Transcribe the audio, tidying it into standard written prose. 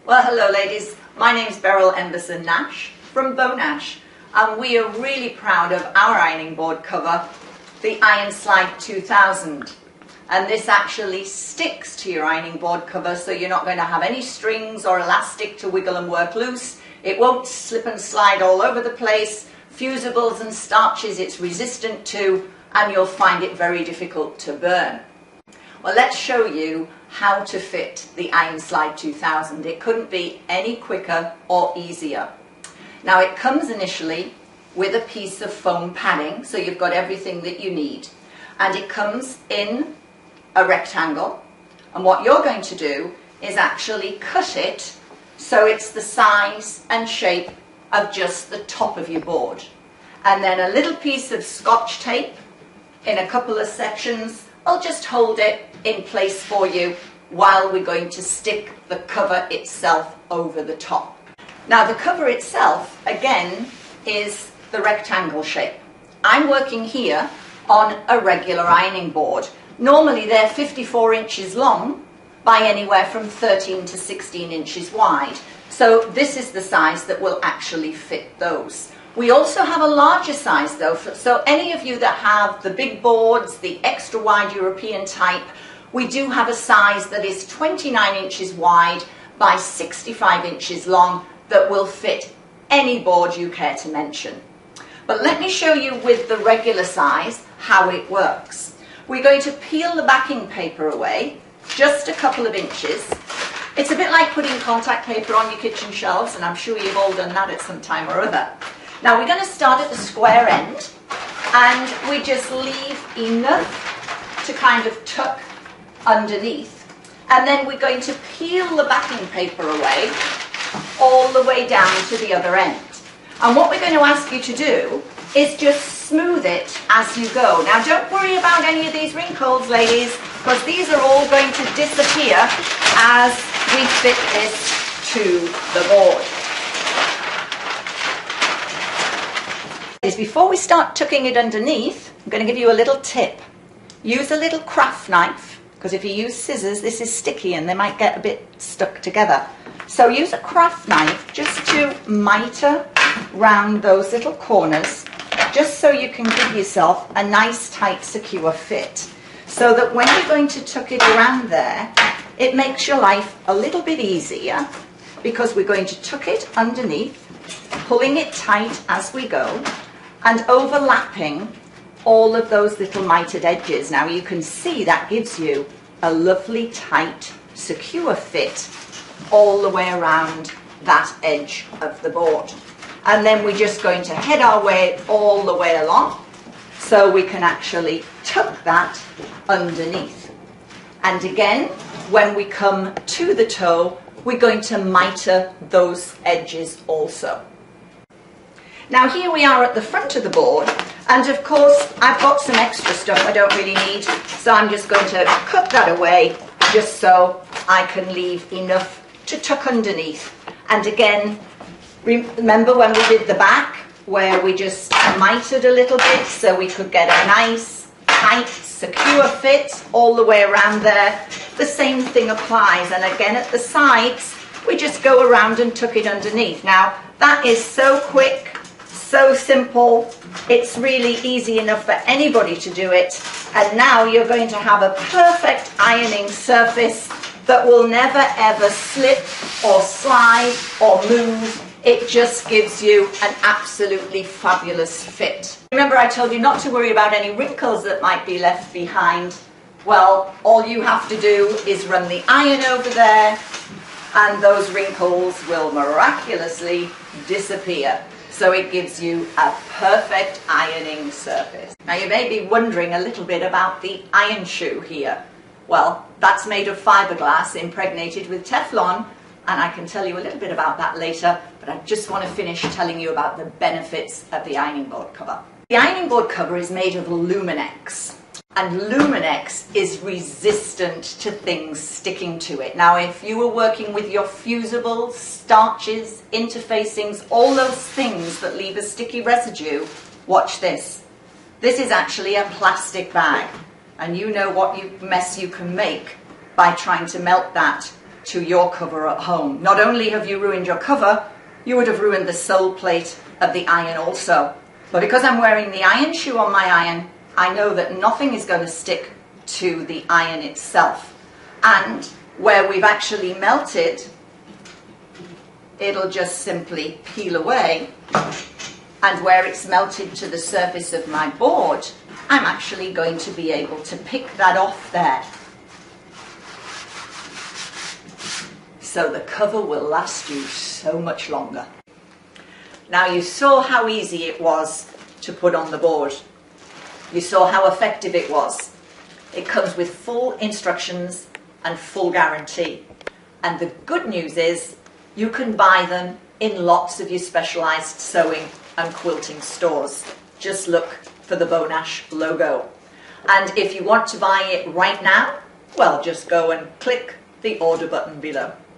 Well, hello ladies, my name's Beryl Emberson Nash from Bow Nash, and we are really proud of our ironing board cover, the Iron Slide 2000. And this actually sticks to your ironing board cover, so you're not going to have any strings or elastic to wiggle and work loose. It won't slip and slide all over the place. Fusibles and starches it's resistant to, and you'll find it very difficult to burn. Well, let's show you how to fit the Iron Slide 2000. It couldn't be any quicker or easier. Now, it comes initially with a piece of foam padding, so you've got everything that you need. And it comes in a rectangle. And what you're going to do is actually cut it so it's the size and shape of just the top of your board. And then a little piece of Scotch tape in a couple of sections will just hold it in place for you while we're going to stick the cover itself over the top. Now, the cover itself, again, is the rectangle shape. I'm working here on a regular ironing board. Normally they're 54 inches long by anywhere from 13 to 16 inches wide. So this is the size that will actually fit those. We also have a larger size though, so any of you that have the big boards, the extra wide European type, we do have a size that is 29 inches wide by 65 inches long that will fit any board you care to mention. But let me show you with the regular size how it works. We're going to peel the backing paper away just a couple of inches. It's a bit like putting contact paper on your kitchen shelves, and I'm sure you've all done that at some time or other. Now we're going to start at the square end, and we just leave enough to kind of tuck underneath, and then we're going to peel the backing paper away all the way down to the other end. And what we're going to ask you to do is just smooth it as you go. Now don't worry about any of these wrinkles, ladies, because these are all going to disappear as we fit this to the board. Before we start tucking it underneath, I'm going to give you a little tip. Use a little craft knife, because if you use scissors, this is sticky and they might get a bit stuck together. So use a craft knife just to miter round those little corners, just so you can give yourself a nice, tight, secure fit. So that when you're going to tuck it around there, it makes your life a little bit easier, because we're going to tuck it underneath, pulling it tight as we go, and overlapping all of those little mitered edges. Now you can see that gives you a lovely, tight, secure fit all the way around that edge of the board. And then we're just going to head our way all the way along so we can actually tuck that underneath. And again, when we come to the toe, we're going to miter those edges also. Now here we are at the front of the board, and of course I've got some extra stuff I don't really need, so I'm just going to cut that away just so I can leave enough to tuck underneath. And again, remember when we did the back, where we just mitered a little bit so we could get a nice, tight, secure fit all the way around there? The same thing applies, and again at the sides, we just go around and tuck it underneath. Now that is so quick, so simple, it's really easy enough for anybody to do it. And now you're going to have a perfect ironing surface that will never ever slip or slide or move. It just gives you an absolutely fabulous fit. Remember I told you not to worry about any wrinkles that might be left behind. Well, all you have to do is run the iron over there, and those wrinkles will miraculously disappear. So it gives you a perfect ironing surface. Now you may be wondering a little bit about the iron shoe here. Well, that's made of fiberglass impregnated with Teflon, and I can tell you a little bit about that later, but I just want to finish telling you about the benefits of the ironing board cover. The ironing board cover is made of Luminex, and Luminex is resistant to things sticking to it. Now, if you were working with your fusibles, starches, interfacings, all those things that leave a sticky residue, watch this. This is actually a plastic bag, and you know what mess you can make by trying to melt that to your cover at home. Not only have you ruined your cover, you would have ruined the sole plate of the iron also. But because I'm wearing the iron shoe on my iron, I know that nothing is going to stick to the iron itself. And where we've actually melted, it'll just simply peel away. And where it's melted to the surface of my board, I'm actually going to be able to pick that off there. So the cover will last you so much longer. Now you saw how easy it was to put on the board. You saw how effective it was. It comes with full instructions and full guarantee. And the good news is you can buy them in lots of your specialised sewing and quilting stores. Just look for the Bonash logo. And if you want to buy it right now, well, just go and click the order button below.